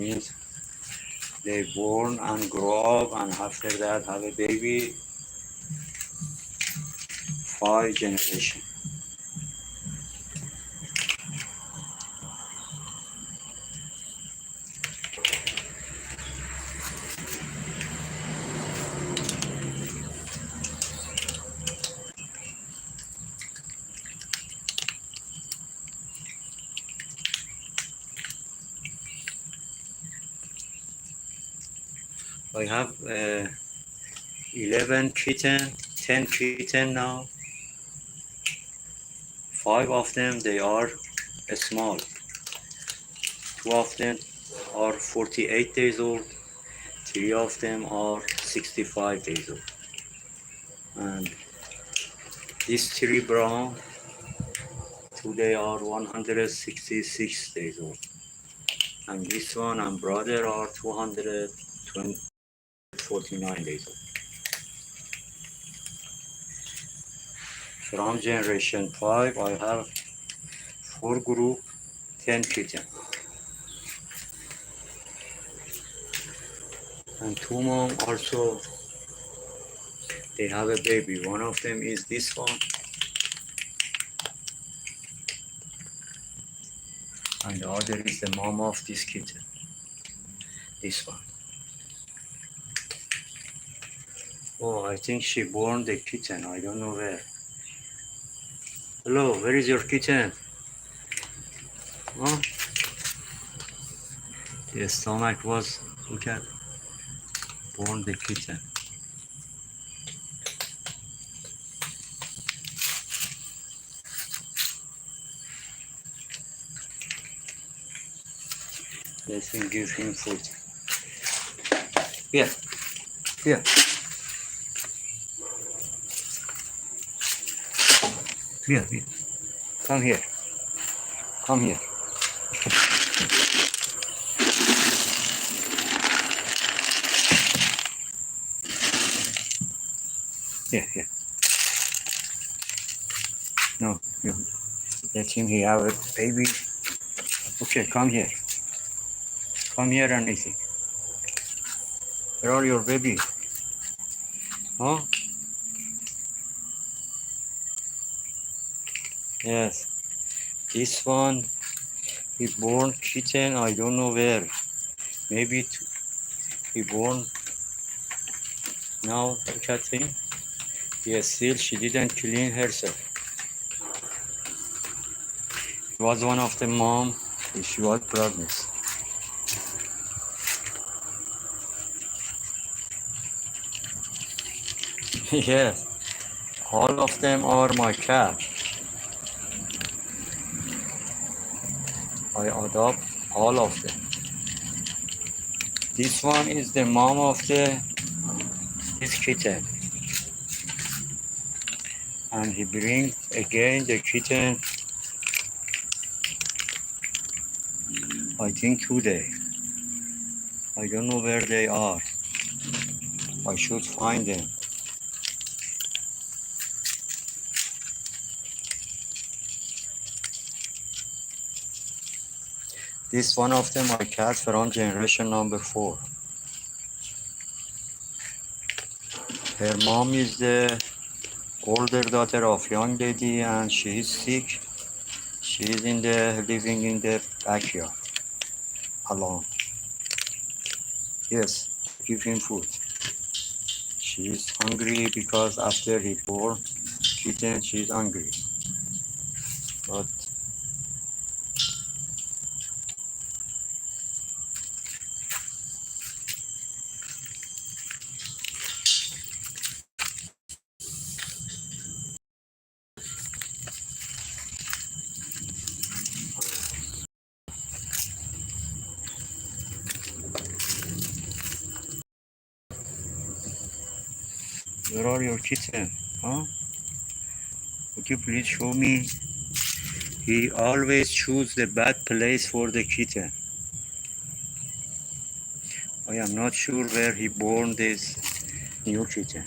means they born and grow up and after that have a baby, 5 generations. I have 11 kitten, 10 kitten now. 5 of them they are small. 2 of them are 48 days old. 3 of them are 65 days old. And these 3 brown, today are 166 days old. And this one and brother are 249 days old. From generation 5, I have 4 group, 10 kitten. And 2 mom also, they have a baby. One of them is this one. And the other is the mom of this kitten. This one. Oh, I think she born the kitten. I don't know where. Hello, where is your kitten? Huh? The stomach was, look at, born the kitten. Let me give him food. Here, here. Here, here. Come here. Come here. Here, here. No, you let him he have a baby. Okay, come here. Come here and eat it. Where are your baby? Huh? Yes. This one, he born kitten, I don't know where. Maybe he born now, look at him. Yes, still she didn't clean herself. It was one of the mom, she was pregnant. Yes, all of them are my cat. I adopt all of them. This one is the mom of this kitten. And he brings again the kitten, I think today. I don't know where they are. I should find them. This one of them I cat from generation number 4. Her mom is the older daughter of young lady and she is sick. She is living in the backyard alone. Yes, give him food. She is hungry because after he born kitten, she is hungry. But where are your kitten? Huh? Would you please show me? He always choose the bad place for the kitten. I am not sure where he born this new kitten.